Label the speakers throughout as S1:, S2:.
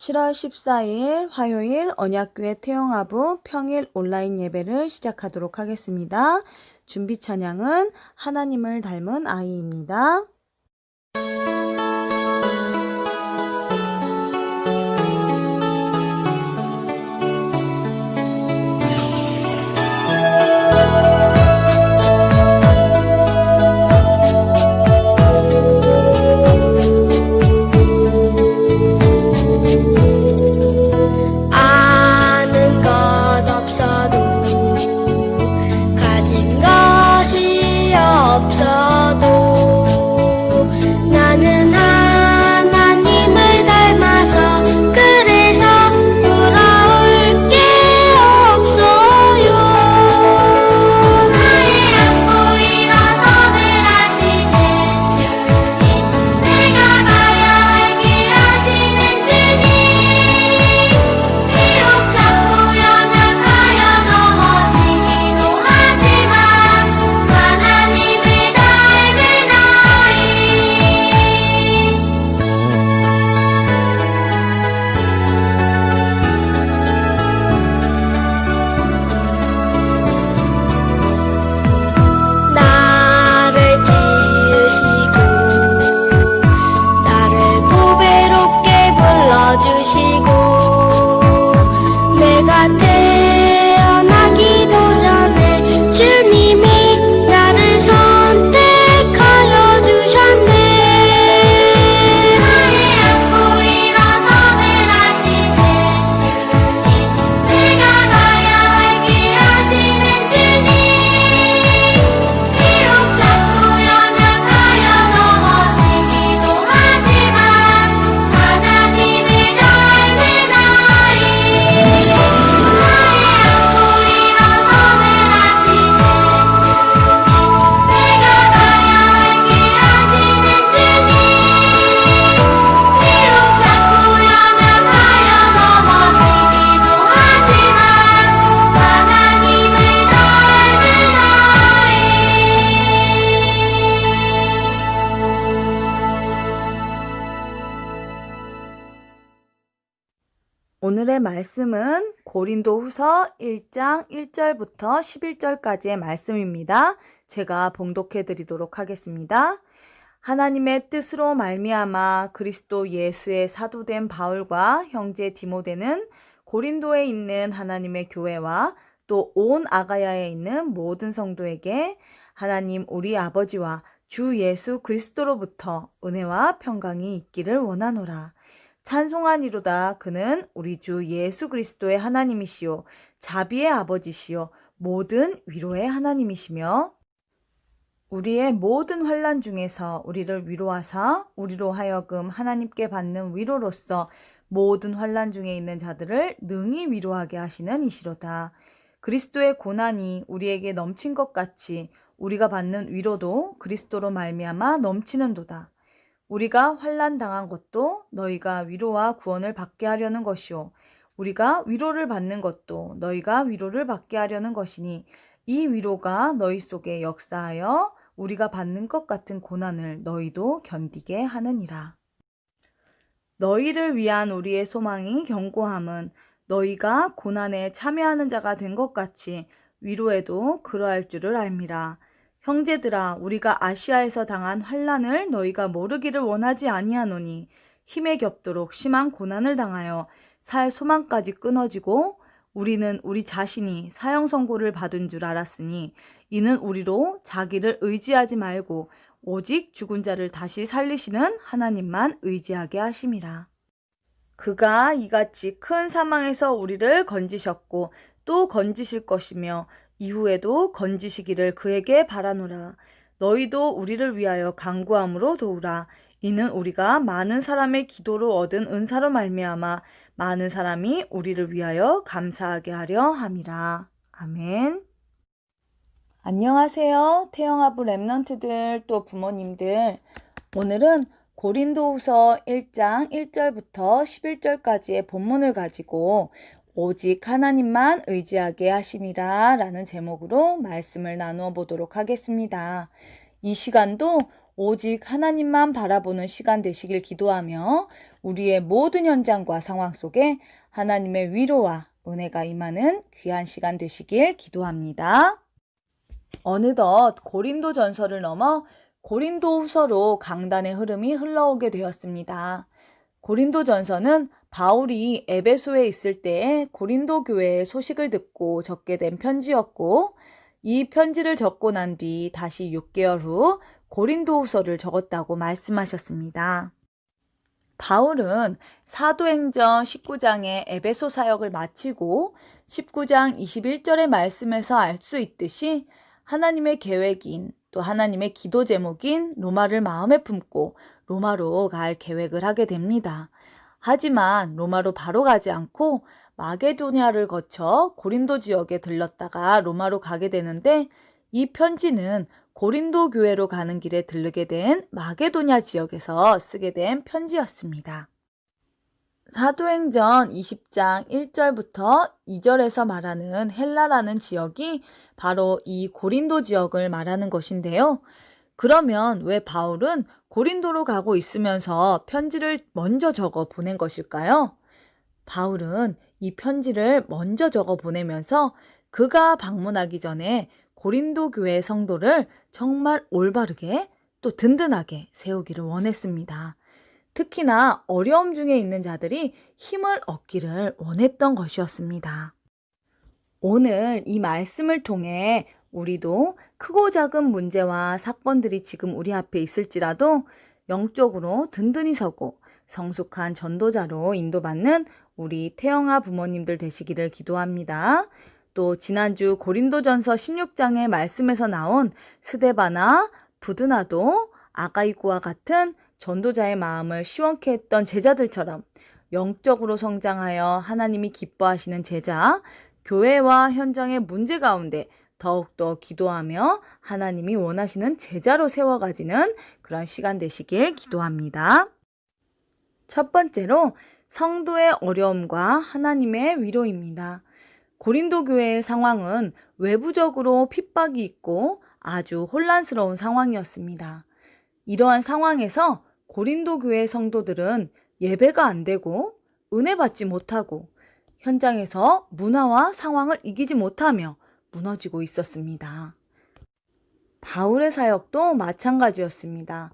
S1: 7월 14일 화요일 언약교회 태영아부 평일 온라인 예배를 시작하도록 하겠습니다. 준비 찬양은 하나님을 닮은 아이입니다.
S2: 아는 것 없어도 가진 것이 없어도 나는 하나님을 닮아서 그래서 부러울 게 없어요. 나의 안고 일어섬을 하시는 주님, 내가 가야 할 길 아시는 주님, 비록 자꾸 연약하여 넘어지기도 하지만 하나님을 닮은 아이. 나를 지으시고 나를 보배롭게 불러주시고 내가 태어나기도 전에 주님이 나를 선택하여 주셨네. 나의 안고 일어섬을 하시는 주님, 내가 가야 할 길 아시는 주님, 비록 자꾸 연약하여 넘어지기도 하지만 하나님을 닮은 아이. 나의 안고 일어섬을 하시는 주님, 내가 가야 할 길 아시는 주님, 비록 자꾸 연약하여 넘어지기도 하지만 하나님을 닮은 아이.
S1: 오늘의 말씀은 고린도후서 1장 1절부터 11절까지의 말씀입니다. 제가 봉독해 드리도록 하겠습니다. 하나님의 뜻으로 말미암아 그리스도 예수의 사도된 바울과 형제 디모데는 고린도에 있는 하나님의 교회와 또 온 아가야에 있는 모든 성도에게 하나님 우리 아버지와 주 예수 그리스도로부터 은혜와 평강이 있기를 원하노라. 찬송하니로다. 그는 우리 주 예수 그리스도의 하나님이시요 자비의 아버지시요 모든 위로의 하나님이시며 우리의 모든 환난 중에서 우리를 위로하사 우리로 하여금 하나님께 받는 위로로서 모든 환난 중에 있는 자들을 능히 위로하게 하시는 이시로다. 그리스도의 고난이 우리에게 넘친 것 같이 우리가 받는 위로도 그리스도로 말미암아 넘치는도다. 우리가 환난 당한 것도 너희가 위로와 구원을 받게 하려는 것이요 우리가 위로를 받는 것도 너희가 위로를 받게 하려는 것이니 이 위로가 너희 속에 역사하여 우리가 받는 것 같은 고난을 너희도 견디게 하느니라. 너희를 위한 우리의 소망이 견고함은 너희가 고난에 참여하는 자가 된 것 같이 위로에도 그러할 줄을 알미라. 형제들아, 우리가 아시아에서 당한 환난을 너희가 모르기를 원하지 아니하노니 힘에 겹도록 심한 고난을 당하여 살 소망까지 끊어지고 우리는 우리 자신이 사형 선고를 받은 줄 알았으니 이는 우리로 자기를 의지하지 말고 오직 죽은 자를 다시 살리시는 하나님만 의지하게 하심이라. 그가 이같이 큰 사망에서 우리를 건지셨고 또 건지실 것이며 이후에도 건지시기를 그에게 바라노라. 너희도 우리를 위하여 간구함으로 도우라. 이는 우리가 많은 사람의 기도로 얻은 은사로 말미암아 많은 사람이 우리를 위하여 감사하게 하려 함이라. 아멘. 안녕하세요. 태영아부 랩런트들 또 부모님들. 오늘은 고린도후서 1장 1절부터 11절까지의 본문을 가지고 오직 하나님만 의지하게 하심이라 라는 제목으로 말씀을 나누어 보도록 하겠습니다. 이 시간도 오직 하나님만 바라보는 시간 되시길 기도하며 우리의 모든 현장과 상황 속에 하나님의 위로와 은혜가 임하는 귀한 시간 되시길 기도합니다. 어느덧 고린도 전서를 넘어 고린도 후서로 강단의 흐름이 흘러오게 되었습니다. 고린도 전서는 바울이 에베소에 있을 때에 고린도 교회의 소식을 듣고 적게 된 편지였고, 이 편지를 적고 난 뒤 다시 6개월 후 고린도 후서를 적었다고 말씀하셨습니다. 바울은 사도행전 19장의 에베소 사역을 마치고 19장 21절의 말씀에서 알 수 있듯이 하나님의 계획인 또 하나님의 기도 제목인 로마를 마음에 품고 로마로 갈 계획을 하게 됩니다. 하지만 로마로 바로 가지 않고 마게도냐를 거쳐 고린도 지역에 들렀다가 로마로 가게 되는데, 이 편지는 고린도 교회로 가는 길에 들르게 된 마게도냐 지역에서 쓰게 된 편지였습니다. 사도행전 20장 1절부터 2절에서 말하는 헬라라는 지역이 바로 이 고린도 지역을 말하는 것인데요. 그러면 왜 바울은 고린도로 가고 있으면서 편지를 먼저 적어 보낸 것일까요? 바울은 이 편지를 먼저 적어 보내면서 그가 방문하기 전에 고린도 교회 성도를 정말 올바르게 또 든든하게 세우기를 원했습니다. 특히나 어려움 중에 있는 자들이 힘을 얻기를 원했던 것이었습니다. 오늘 이 말씀을 통해 우리도 크고 작은 문제와 사건들이 지금 우리 앞에 있을지라도 영적으로 든든히 서고 성숙한 전도자로 인도받는 우리 태영아 부모님들 되시기를 기도합니다. 또 지난주 고린도전서 16장의 말씀에서 나온 스데바나 부드나도 아가이고와 같은 전도자의 마음을 시원케 했던 제자들처럼 영적으로 성장하여 하나님이 기뻐하시는 제자, 교회와 현장의 문제 가운데 더욱더 기도하며 하나님이 원하시는 제자로 세워가지는 그런 시간 되시길 기도합니다. 첫 번째로 성도의 어려움과 하나님의 위로입니다. 고린도 교회의 상황은 외부적으로 핍박이 있고 아주 혼란스러운 상황이었습니다. 이러한 상황에서 고린도 교회 성도들은 예배가 안 되고 은혜 받지 못하고 현장에서 문화와 상황을 이기지 못하며 무너지고 있었습니다. 바울의 사역도 마찬가지였습니다.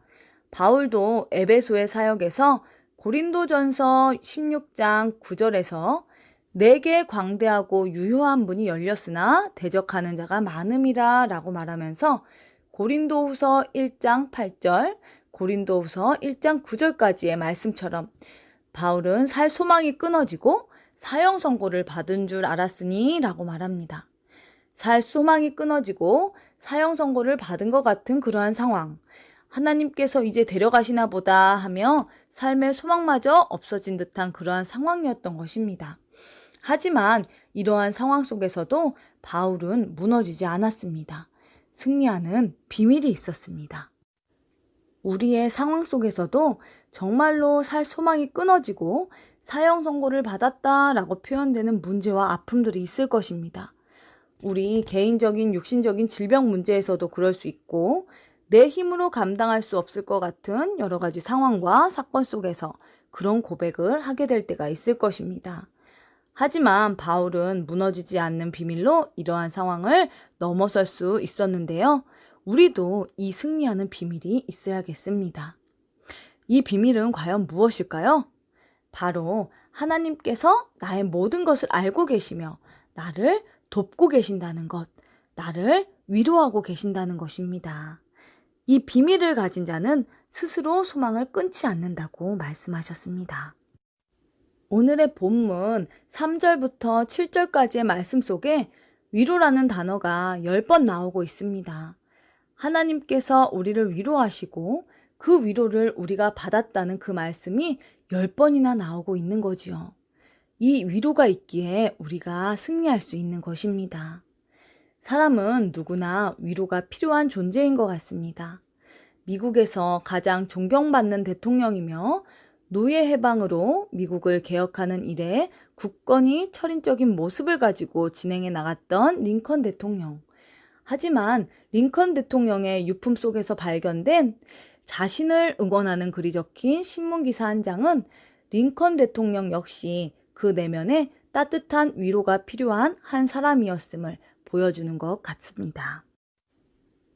S1: 바울도 에베소의 사역에서 고린도전서 16장 9절에서 내게 광대하고 유효한 문이 열렸으나 대적하는 자가 많음이라 라고 말하면서 고린도후서 1장 8절, 고린도후서 1장 9절까지의 말씀처럼 바울은 살 소망이 끊어지고 사형 선고를 받은 줄 알았으니 라고 말합니다. 살 소망이 끊어지고 사형 선고를 받은 것 같은 그러한 상황, 하나님께서 이제 데려가시나 보다 하며 삶의 소망마저 없어진 듯한 그러한 상황이었던 것입니다. 하지만 이러한 상황 속에서도 바울은 무너지지 않았습니다. 승리하는 비밀이 있었습니다. 우리의 상황 속에서도 정말로 살 소망이 끊어지고 사형 선고를 받았다라고 표현되는 문제와 아픔들이 있을 것입니다. 우리 개인적인 육신적인 질병 문제에서도 그럴 수 있고, 내 힘으로 감당할 수 없을 것 같은 여러 가지 상황과 사건 속에서 그런 고백을 하게 될 때가 있을 것입니다. 하지만 바울은 무너지지 않는 비밀로 이러한 상황을 넘어설 수 있었는데요. 우리도 이 승리하는 비밀이 있어야겠습니다. 이 비밀은 과연 무엇일까요? 바로 하나님께서 나의 모든 것을 알고 계시며 나를 돕고 계신다는 것, 나를 위로하고 계신다는 것입니다. 이 비밀을 가진 자는 스스로 소망을 끊지 않는다고 말씀하셨습니다. 오늘의 본문 3절부터 7절까지의 말씀 속에 위로라는 단어가 10번 나오고 있습니다. 하나님께서 우리를 위로하시고 그 위로를 우리가 받았다는 그 말씀이 10번이나 나오고 있는 거지요. 이 위로가 있기에 우리가 승리할 수 있는 것입니다. 사람은 누구나 위로가 필요한 존재인 것 같습니다. 미국에서 가장 존경받는 대통령이며 노예 해방으로 미국을 개혁하는 일에 굳건히 철인적인 모습을 가지고 진행해 나갔던 링컨 대통령. 하지만 링컨 대통령의 유품 속에서 발견된 자신을 응원하는 글이 적힌 신문기사 한 장은 링컨 대통령 역시 그 내면에 따뜻한 위로가 필요한 한 사람이었음을 보여주는 것 같습니다.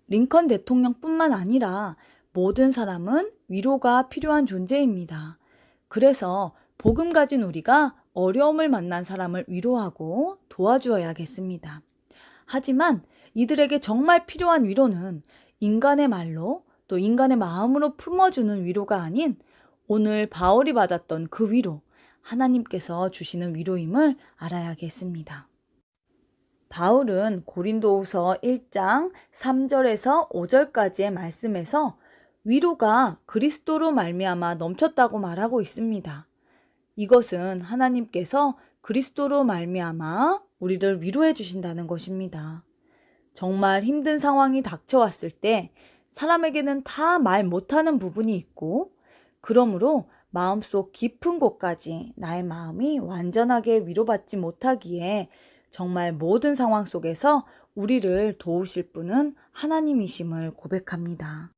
S1: 링컨 대통령뿐만 아니라 모든 사람은 위로가 필요한 존재입니다. 그래서 복음 가진 우리가 어려움을 만난 사람을 위로하고 도와주어야겠습니다. 하지만 이들에게 정말 필요한 위로는 인간의 말로 또 인간의 마음으로 품어주는 위로가 아닌 오늘 바울이 받았던 그 위로, 하나님께서 주시는 위로임을 알아야겠습니다. 바울은 고린도후서 1장 3절에서 5절까지의 말씀에서 위로가 그리스도로 말미암아 넘쳤다고 말하고 있습니다. 이것은 하나님께서 그리스도로 말미암아 우리를 위로해 주신다는 것입니다. 정말 힘든 상황이 닥쳐왔을 때 사람에게는 다 말 못하는 부분이 있고, 그러므로 마음속 깊은 곳까지 나의 마음이 완전하게 위로받지 못하기에 정말 모든 상황 속에서 우리를 도우실 분은 하나님이심을 고백합니다.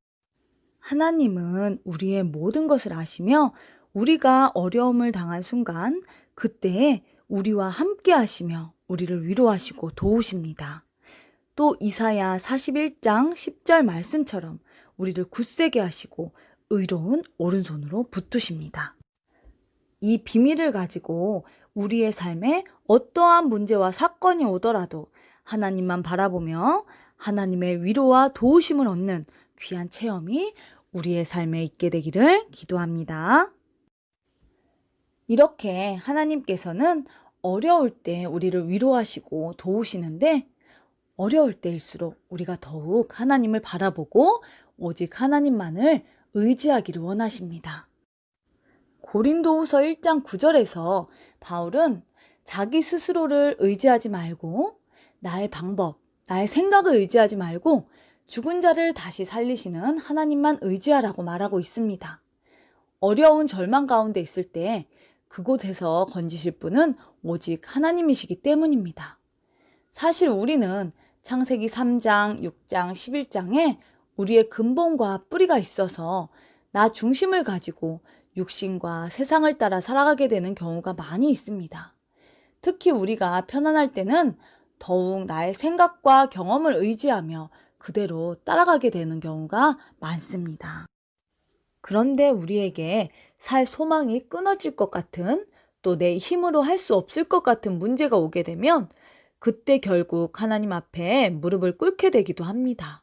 S1: 하나님은 우리의 모든 것을 아시며 우리가 어려움을 당한 순간 그때에 우리와 함께 하시며 우리를 위로하시고 도우십니다. 또 이사야 41장 10절 말씀처럼 우리를 굳세게 하시고 의로운 오른손으로 붙드십니다. 이 비밀을 가지고 우리의 삶에 어떠한 문제와 사건이 오더라도 하나님만 바라보며 하나님의 위로와 도우심을 얻는 귀한 체험이 우리의 삶에 있게 되기를 기도합니다. 이렇게 하나님께서는 어려울 때 우리를 위로하시고 도우시는데, 어려울 때일수록 우리가 더욱 하나님을 바라보고 오직 하나님만을 의지하기를 원하십니다. 고린도후서 1장 9절에서 바울은 자기 스스로를 의지하지 말고 나의 방법, 나의 생각을 의지하지 말고 죽은 자를 다시 살리시는 하나님만 의지하라고 말하고 있습니다. 어려운 절망 가운데 있을 때 그곳에서 건지실 분은 오직 하나님이시기 때문입니다. 사실 우리는 창세기 3장, 6장, 11장에 우리의 근본과 뿌리가 있어서 나 중심을 가지고 육신과 세상을 따라 살아가게 되는 경우가 많이 있습니다. 특히 우리가 편안할 때는 더욱 나의 생각과 경험을 의지하며 그대로 따라가게 되는 경우가 많습니다. 그런데 우리에게 살 소망이 끊어질 것 같은, 또 내 힘으로 할 수 없을 것 같은 문제가 오게 되면 그때 결국 하나님 앞에 무릎을 꿇게 되기도 합니다.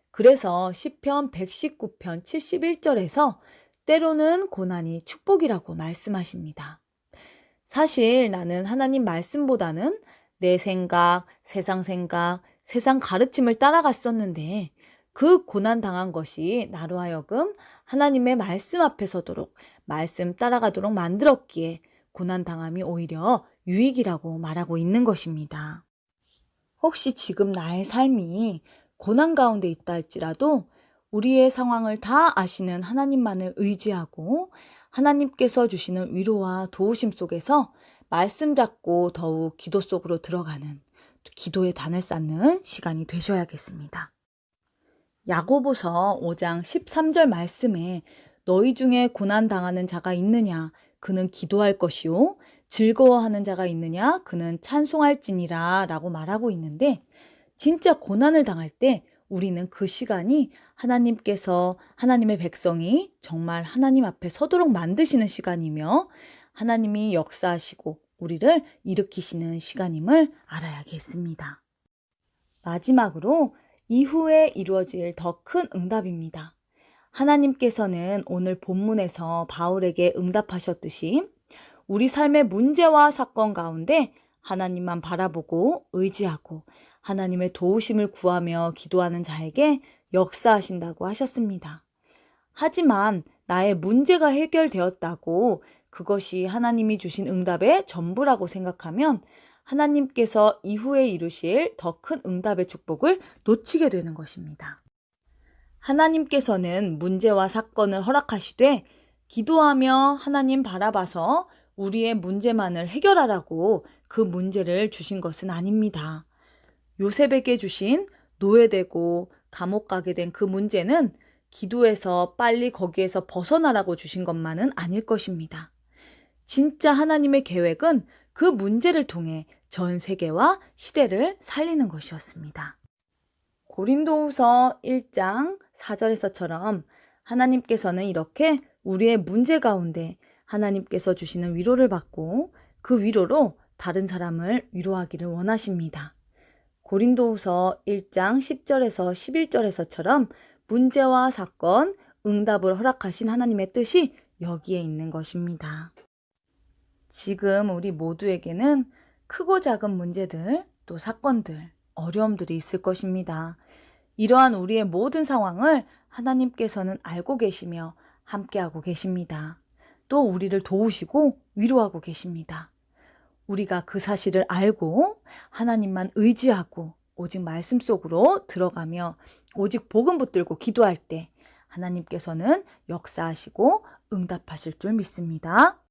S1: 그래서 시편 119편 71절에서 때로는 고난이 축복이라고 말씀하십니다. 사실 나는 하나님 말씀보다는 내 생각, 세상 가르침을 따라갔었는데 그 고난 당한 것이 나로 하여금 하나님의 말씀 앞에 서도록 말씀 따라가도록 만들었기에 고난 당함이 오히려 유익이라고 말하고 있는 것입니다. 혹시 지금 나의 삶이 고난 가운데 있다 할지라도 우리의 상황을 다 아시는 하나님만을 의지하고 하나님께서 주시는 위로와 도우심 속에서 말씀 잡고 더욱 기도 속으로 들어가는, 기도의 단을 쌓는 시간이 되셔야겠습니다. 야고보서 5장 13절 말씀에 너희 중에 고난 당하는 자가 있느냐 그는 기도할 것이요 즐거워하는 자가 있느냐 그는 찬송할지니라 라고 말하고 있는데, 진짜 고난을 당할 때 우리는 그 시간이 하나님께서 하나님의 백성이 정말 하나님 앞에 서도록 만드시는 시간이며 하나님이 역사하시고 우리를 일으키시는 시간임을 알아야겠습니다. 마지막으로 이후에 이루어질 더 큰 응답입니다. 하나님께서는 오늘 본문에서 바울에게 응답하셨듯이 우리 삶의 문제와 사건 가운데 하나님만 바라보고 의지하고 하나님의 도우심을 구하며 기도하는 자에게 역사하신다고 하셨습니다. 하지만 나의 문제가 해결되었다고 그것이 하나님이 주신 응답의 전부라고 생각하면 하나님께서 이후에 이루실 더 큰 응답의 축복을 놓치게 되는 것입니다. 하나님께서는 문제와 사건을 허락하시되 기도하며 하나님 바라봐서 우리의 문제만을 해결하라고 그 문제를 주신 것은 아닙니다. 요셉에게 주신 노예되고 감옥 가게 된 그 문제는 기도해서 빨리 거기에서 벗어나라고 주신 것만은 아닐 것입니다. 진짜 하나님의 계획은 그 문제를 통해 전 세계와 시대를 살리는 것이었습니다. 고린도후서 1장 4절에서처럼 하나님께서는 이렇게 우리의 문제 가운데 하나님께서 주시는 위로를 받고 그 위로로 다른 사람을 위로하기를 원하십니다. 고린도후서 1장 10절에서 11절에서처럼 문제와 사건, 응답을 허락하신 하나님의 뜻이 여기에 있는 것입니다. 지금 우리 모두에게는 크고 작은 문제들, 또 사건들, 어려움들이 있을 것입니다. 이러한 우리의 모든 상황을 하나님께서는 알고 계시며 함께하고 계십니다. 또 우리를 도우시고 위로하고 계십니다. 우리가 그 사실을 알고 하나님만 의지하고 오직 말씀 속으로 들어가며 오직 복음 붙들고 기도할 때 하나님께서는 역사하시고 응답하실 줄 믿습니다.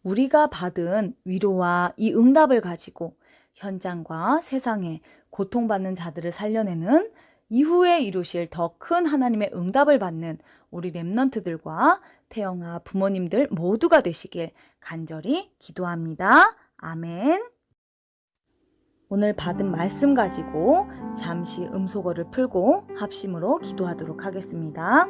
S1: 우리가 받은 위로와 이 응답을 가지고 현장과 세상에 고통받는 자들을 살려내는 이후에 이루실 더 큰 하나님의 응답을 받는 우리 렘넌트들과 태영아 부모님들 모두가 되시길 간절히 기도합니다. 아멘. 오늘 받은 말씀 가지고 잠시 음소거를 풀고 합심으로 기도하도록 하겠습니다.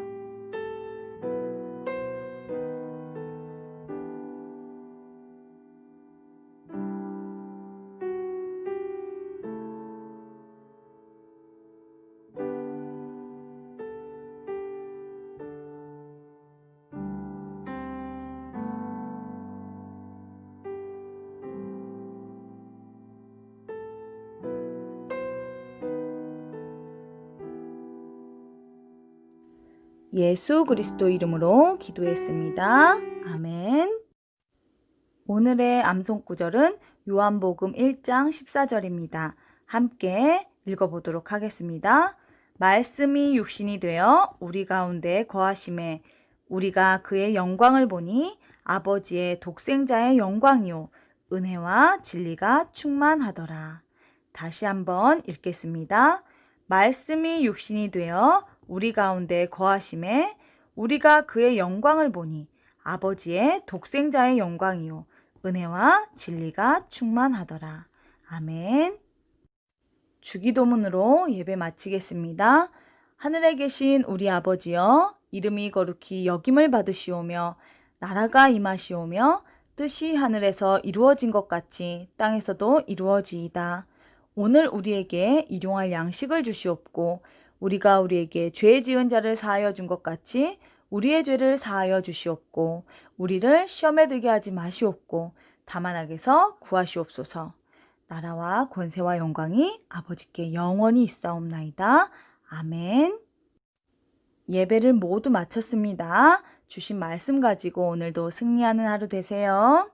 S1: 예수 그리스도 이름으로 기도했습니다. 아멘. 오늘의 암송 구절은 요한복음 1장 14절입니다. 함께 읽어보도록 하겠습니다. 말씀이 육신이 되어 우리 가운데 거하심에 우리가 그의 영광을 보니 아버지의 독생자의 영광이요 은혜와 진리가 충만하더라. 다시 한번 읽겠습니다. 말씀이 육신이 되어 우리 가운데 거하심에 우리가 그의 영광을 보니 아버지의 독생자의 영광이요 은혜와 진리가 충만하더라. 아멘. 주기도문으로 예배 마치겠습니다. 하늘에 계신 우리 아버지여, 이름이 거룩히 여김을 받으시오며 나라가 임하시오며 뜻이 하늘에서 이루어진 것 같이 땅에서도 이루어지이다. 오늘 우리에게 일용할 양식을 주시옵고 우리가 우리에게 죄 지은 자를 사하여 준 것 같이 우리의 죄를 사하여 주시옵고 우리를 시험에 들게 하지 마시옵고 다만 악에서 구하시옵소서. 나라와 권세와 영광이 아버지께 영원히 있사옵나이다. 아멘. 예배를 모두 마쳤습니다. 주신 말씀 가지고 오늘도 승리하는 하루 되세요.